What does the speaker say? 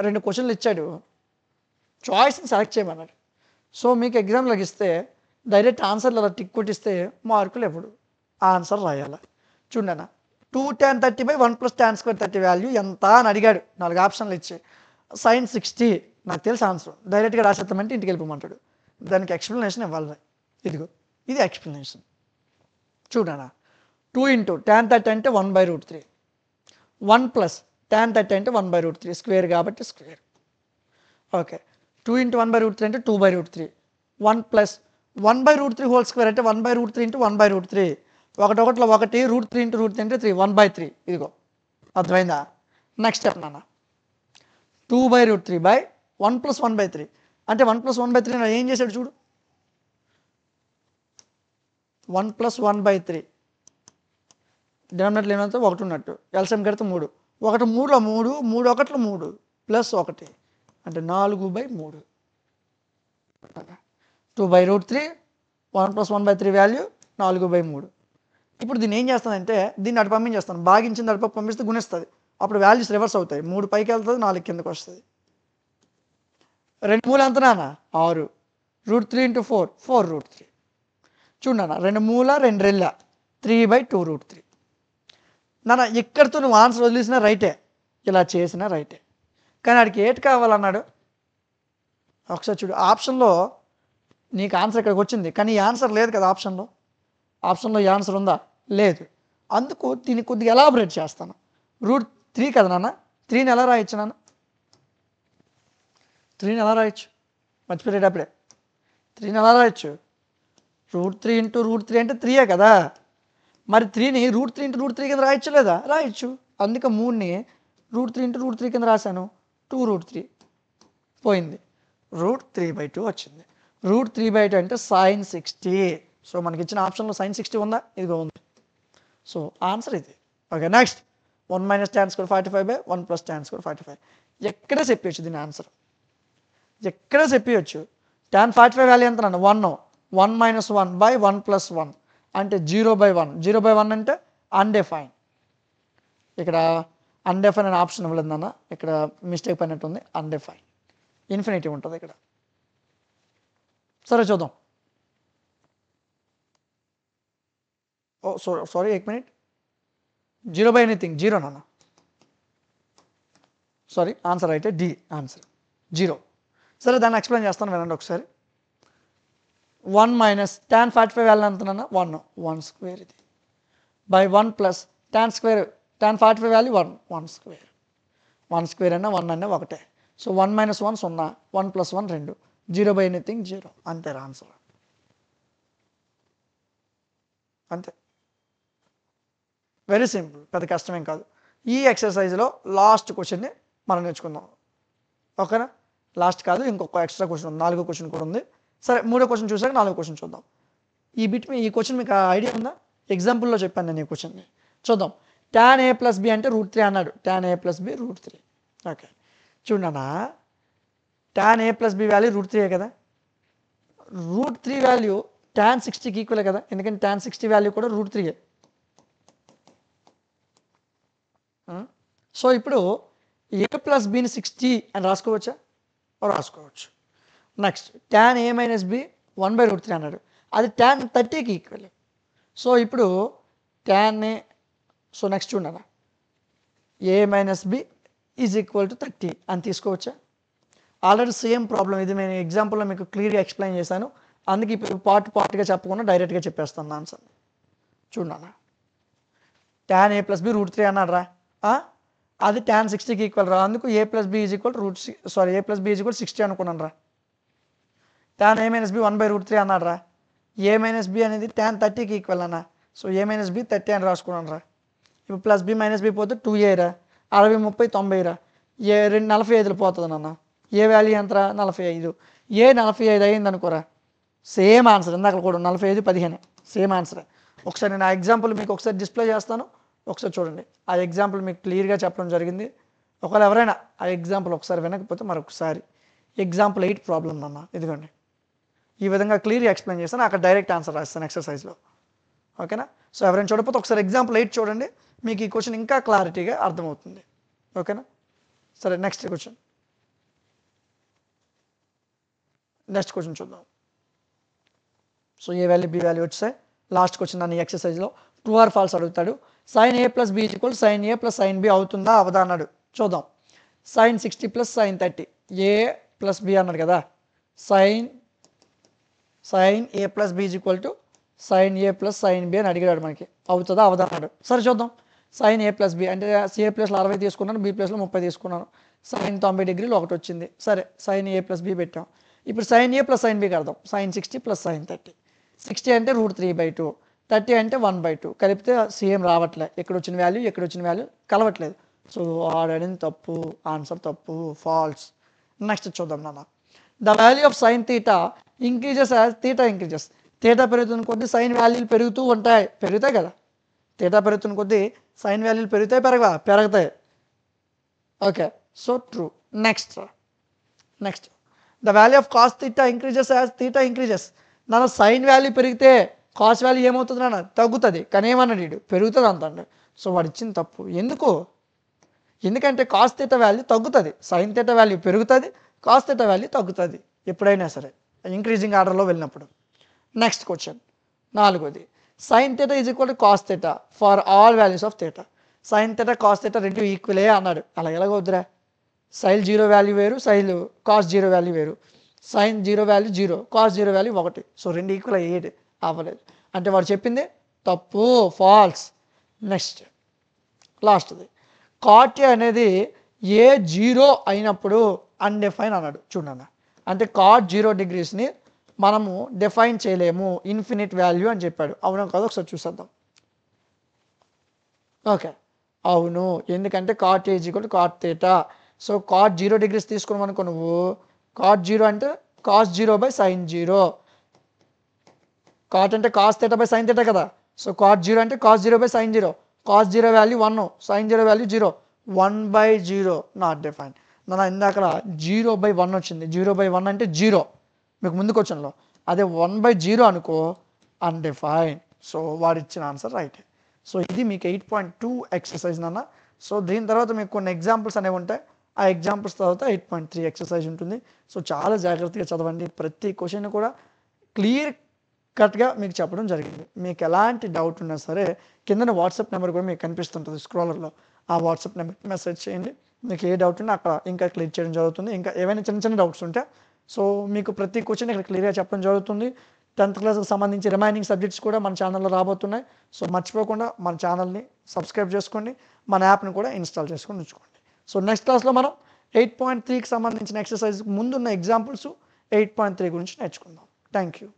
2 క్వశ్చన్లు ఇచ్చాడు, చాయిస్ని సెలెక్ట్ చేయమన్నాడు. సో మీకు ఎగ్జామ్లో ఇస్తే డైరెక్ట్ ఆన్సర్లు అలా టిక్ కొట్టిస్తే మార్కులు ఇవ్వడు, ఆన్సర్ రాయాలి. చూడన్నా 2 tan 30 1 + tan square 30 వాల్యూ ఎంత అని అడిగాడు, 4 ఆప్షన్లు ఇచ్చి sin 60 నాకు తెలుసు ఆన్సర్, డైరెక్ట్గా రాసేద్దామంటే ఇంటికి వెళ్ళిపోమంటాడు. దానికి ఎక్స్ప్లెనేషన్ ఇవ్వాలి. ఇదిగో ఇది ఎక్స్ప్లెనేషన్. చూడన్నా 2 × tan 30 అంటే 1/√3, 1 + tan 30 అంటే 1/√3 స్క్వేర్ కాబట్టి స్క్వేర్. ఓకే 2 × 1/√3 అంటే 2/√3, 1 + 1/√3 హోల్ స్క్వేర్ అంటే 1/√3 × 1/√3, 1 1 √3 × √3 అంటే 3, 1/3. ఇదిగో అర్థమైందా? నెక్స్ట్ స్టెప్ నాన్న 2/√3 1 + 1/3 అంటే 1 + 1/3 ఏం చేశాడు చూడు, 1 + 1/3 డినామినేటర్ ఏమంటే 1 ఉన్నట్టు, ఎల్సిఎం కడితే 3, 1 3లో 3, 3 1 3 + 1 అంటే 4/3. 2/√3 1 + 1/3 వాల్యూ 4/3. ఇప్పుడు దీన్ని ఏం చేస్తానంటే దీన్ని అటు పంపించేస్తాను, భాగించింది అటు పంపిస్తే గుణిస్తుంది, అప్పుడు వాల్యూస్ రివర్స్ అవుతాయి, 3 పైకి వెళ్తుంది 4 కిందకి వస్తుంది. 2 మూల ఎంత నాన్న 6, √3 × 4 4√3. చూడన్నా 2 మూల 2 రెళ్ళ 3/2√3. నాన్న ఇక్కడితో నువ్వు ఆన్సర్ వదిలేసినా రైటే, ఇలా చేసినా రైటే, కానీ వాడికి ఏటి కావాలన్నాడు. ఒకసారి చూడు ఆప్షన్లో నీకు ఆన్సర్ ఇక్కడికి వచ్చింది, కానీ ఈ ఆన్సర్ లేదు కదా ఆప్షన్లో. ఆప్షన్లో ఈ ఆన్సర్ ఉందా? లేదు. అందుకు దీన్ని కొద్దిగా ఎలాబరేట్ చేస్తాను. √3 కదా నాన్న, 3ని ఎలా రాయొచ్చు నాన్న, 3ని ఎలా రాయొచ్చు మర్చిపోయేటప్పుడే, 3ని ఎలా రాయొచ్చు, √3 × √3 అంటే 3 కదా, మరి 3ని √3 × √3 కింద రాయొచ్చు లేదా? రాయొచ్చు. అందుకే 3ని √3 × √3 కింద రాశాను, 2√3 పోయింది, √3/2 వచ్చింది. √3/2 అంటే sin 60. సో మనకి ఇచ్చిన ఆప్షన్లో sin 60 ఉందా? ఇదిగో ఉంది. సో ఆన్సర్ ఇది. Okay next 1 - tan square 45 1 + tan square 45. ఎక్కడే చెప్పవచ్చు దీని ఆన్సర్, ఎక్కడే చెప్పవచ్చు. tan 45 వాల్యూ ఎంత నన్ను 1, 1 - 1/1 + 1 అంటే 0/1, 0/1 అంటే అన్డెఫైన్. ఇక్కడ అన్డెఫైన్ అనే ఆప్షన్ ఇవ్వలేదు నాన్న, ఇక్కడ మిస్టేక్ పడినట్టుంది, అన్డెఫైన్ ఇన్ఫినిటివ్ ఉంటుంది ఇక్కడ. సరే చూద్దాం. ఓ సారీ 1 మినిట్, 0/ఎనీథింగ్ 0 నాన్న, సారీ ఆన్సర్ అయితే డి ఆన్సర్ 0. సరే దాన్ని ఎక్స్ప్లెయిన్ చేస్తాను వినండి ఒకసారి. 1 - tan 45 వాల్యూ ఎంత నాన్న 1, 1 స్క్వేర్ ఇది by 1 + tan 45 value 1, 1 square, 1 square అన్నా 1 అన్నా ఒకటే. సో 1 - 1 0, 1 + 1 2, 0/ఎనీథింగ్ 0, అంతే ఆన్సర్, అంతే. వెరీ సింపుల్, పెద్ద కష్టమేం కాదు. ఈ ఎక్సర్సైజ్లో లాస్ట్ క్వశ్చన్ని మనం నేర్చుకుందాం, ఓకేనా? లాస్ట్ కాదు, ఇంకొక ఎక్స్ట్రా క్వశ్చన్ ఉంది, 4వ క్వశ్చన్ కూడా ఉంది. సరే 3వ క్వశ్చన్ చూసాక 4వ క్వశ్చన్ చూద్దాం. ఈ క్వశ్చన్ మీకు ఐడియా ఉందా? ఎగ్జాంపుల్లో చెప్పాను నేను ఈ క్వశ్చన్ని. చూద్దాం. tan a + b అంటే √3 అన్నాడు, tan a + b √3. ఓకే చూడన్నా tan a + b వాల్యూ √3 కదా, √3 వాల్యూ tan 60కి ఈక్వలే కదా, ఎందుకంటే tan 60 వాల్యూ కూడా √3. సో ఇప్పుడు a + bని 60 అని రాసుకోవచ్చా? రాసుకోవచ్చు. నెక్స్ట్ tan a - b 1/√3 అన్నాడు, అది tan 30కి ఈక్వల్. సో ఇప్పుడు tan a, సో నెక్స్ట్ చూడన్నా a - b = 30 అని తీసుకోవచ్చా? ఆల్రెడీ సేమ్ ప్రాబ్లం ఇది నేను ఎగ్జాంపుల్లో మీకు క్లియర్గా ఎక్స్ప్లెయిన్ చేశాను, అందుకే ఇప్పుడు పార్ట్గా చెప్పకుండా డైరెక్ట్గా చెప్పేస్తాను ఆన్సర్. చూడన్నా tan a + b √3 అన్నాడు రా, అది tan 60కి ఈక్వల్ రా, అందుకు a + b = 60 అనుకున్నాను రా. tan a - b 1/√3 అన్నాడు రా, a - b అనేది tan 30కి ఈక్వల్ అన్న, సో a - b 30 అని రాసుకున్నాను రా. ఇప్పుడు +b - b పోతే 2a రా, 60 30 90 రా, ఏ 45 పోతుంది నాన్న, ఏ వాల్యూ ఎంతరా 45, ఏ 45 అయింది అనుకోరా, సేమ్ ఆన్సర్ ఇందాక కూడా 45 15 సేమ్ ఆన్సర్. ఒకసారి నేను ఆ ఎగ్జాంపుల్ మీకు ఒకసారి డిస్ప్లే చేస్తాను, ఒకసారి చూడండి. ఆ ఎగ్జాంపుల్ మీకు క్లియర్గా చెప్పడం జరిగింది. ఒకవేళ ఎవరైనా ఆ ఎగ్జాంపుల్ ఒకసారి వినకపోతే మరొకసారి ఎగ్జాంపుల్ 8 ప్రాబ్లం అన్న ఇదిగోండి, ఈ విధంగా క్లియర్గా ఎక్స్ప్లెయిన్ చేస్తాను, అక్కడ డైరెక్ట్ ఆన్సర్ రాస్తాను ఎక్సర్సైజ్లో, ఓకేనా? సో ఎవరైనా చూడకపోతే ఒకసారి ఎగ్జాంపుల్ 8 చూడండి, మీకు ఈ క్వశ్చన్ ఇంకా క్లారిటీగా అర్థమవుతుంది, ఓకేనా? సరే నెక్స్ట్ క్వశ్చన్ నెక్స్ట్ క్వశ్చన్ చూద్దాం. So A value B value వచ్చాయి. లాస్ట్ క్వశ్చన్ నన్ను ఈ ఎక్సర్సైజ్లో ట్రూ ఆర్ ఫాల్స్ అడుగుతాడు. sin a plus B equal sin a plus sin b అవుతుందా అవదా అన్నాడు. చూద్దాం. sin 60 plus sin 30 A plus B అన్నాడు కదా. sin a plus B equal to sin a plus sin b అని అడిగాడు మనకి. అవుతుందా అవదా అన్నాడు. సరే చూద్దాం. sin a ప్లస్ బి అంటే ఏ ప్లస్లో 60 తీసుకున్నాను, బి ప్లస్లో 30 తీసుకున్నాను. sin 90 డిగ్రీలు ఒకటి వచ్చింది. సరే sin a ప్లస్ బి పెట్టాం. ఇప్పుడు sin a plus sin b కడదాం. sin 60 plus sin 30. 60 అంటే √3/2, 30 అంటే 1/2. కలిపితే సేమ్ రావట్లే. ఎక్కడ వచ్చిన వాల్యూ కలవట్లేదు. సో ఆడని తప్పు, ఆన్సర్ తప్పు, ఫాల్స్. నెక్స్ట్ చూద్దాం నాన్న. The value of sin theta increases as theta increases. Theta పెరుగుతున్న కొద్దీ సైన్ వాల్యూలు పెరుగుతాయి కదా. తీటా పెరుగుతున్న కొద్దీ సైన్ వాల్యూలు పెరుగుతాయి. Okay, so true. Next the value of cos theta increases as theta increases. నాన్న సైన్ వాల్యూ పెరిగితే కాస్ వాల్యూ ఏమవుతుంది నాన్న, తగ్గుతుంది. కానీ ఏమన్నాడు వీడు, పెరుగుతుంది అంటాడు. సో వాడు ఇచ్చింది తప్పు. ఎందుకంటే కాస్ తీటా వాల్యూ తగ్గుతుంది, సైన్ తీటా వాల్యూ పెరుగుతుంది, కాస్ తీటా వాల్యూ తగ్గుతుంది ఎప్పుడైనా సరే ఇంక్రీజింగ్ ఆర్డర్లో వెళ్ళినప్పుడు. నెక్స్ట్ క్వశ్చన్ 4ది. Sine theta is equal to cos theta for all values of theta. Sine theta cos theta రెండు ఈక్వలే అన్నాడు. అలా ఎలాగవుద్దురా, సైన్ 0 వాల్యూ వేరు, సైన్ కాస్ 0 వాల్యూ వేరు. Sine 0 value 0, cos 0 value 1. So రెండు ఈక్వల్ అయ్యేది అవ్వలేదు. అంటే వాడు చెప్పింది తప్పు, ఫాల్స్. నెక్స్ట్ లాస్ట్ది. కాట్ ఏ అనేది ఏ 0 అయినప్పుడు అన్డిఫైన్ అన్నాడు. చూడన్న, అంటే కాట్ 0 డిగ్రీస్ని మనము డిఫైన్ చేయలేము, ఇన్ఫినిట్ వాల్యూ అని చెప్పాడు. అవునా కాదు ఒకసారి చూసేద్దాం. ఓకే, అవును. ఎందుకంటే cot A equal to cot theta. So cot 0 degrees తీసుకున్నాం అనుకో నువ్వు. కాట్ 0 అంటే కాస్ 0/sin 0. కాట్ అంటే cos theta by sine theta కదా. సో కాట్ 0 అంటే cos 0/sin 0. Cos 0 value 1, sine 0 value 0. 1/0 not define. నా ఇందాక 0/1 వచ్చింది. 0/1 అంటే 0 మీకు ముందుకు వచ్చాను. అదే 1/0 అనుకో అన్డిఫైన్. సో వాడు ఇచ్చిన ఆన్సర్ రైట్. సో ఇది మీకు 8.2 ఎక్సర్సైజ్ నాన్న. సో దీని తర్వాత మీకు కొన్ని ఎగ్జాంపుల్స్ అనేవి ఉంటాయి. ఆ ఎగ్జాంపుల్స్ తర్వాత 8.3 ఎక్సర్సైజ్ ఉంటుంది. సో చాలా జాగ్రత్తగా చదవండి. ప్రతి క్వశ్చన్ కూడా క్లియర్ కట్గా మీకు చెప్పడం జరిగింది. మీకు ఎలాంటి డౌట్ ఉన్నా సరే కింద వాట్సాప్ నెంబర్ కూడా మీకు కనిపిస్తుంటుంది స్క్రోలర్లో. ఆ వాట్సాప్ నెంబర్ మెసేజ్ చేయండి. మీకు ఏ డౌట్ ఉన్నా అక్కడ ఇంకా క్లియర్ చేయడం జరుగుతుంది. ఇంకా ఏవైనా చిన్న డౌట్స్ ఉంటే సో మీకు ప్రతి క్వశ్చన్ ఇక్కడ క్లియర్గా చెప్పడం జరుగుతుంది. 10th క్లాస్కి సంబంధించి రిమైనింగ్ సబ్జెక్ట్స్ కూడా మన ఛానల్లో రాబోతున్నాయి. సో మర్చిపోకుండా మన ఛానల్ని సబ్స్క్రైబ్ చేసుకోండి, మన యాప్ని కూడా ఇన్స్టాల్ చేసుకొని ఉంచుకోండి. సో నెక్స్ట్ క్లాస్లో మనం 8.3కి సంబంధించిన ఎక్సర్సైజ్ ముందున్న ఎగ్జాంపుల్స్ 8.3 గురించి నేర్చుకుందాం. Thank you.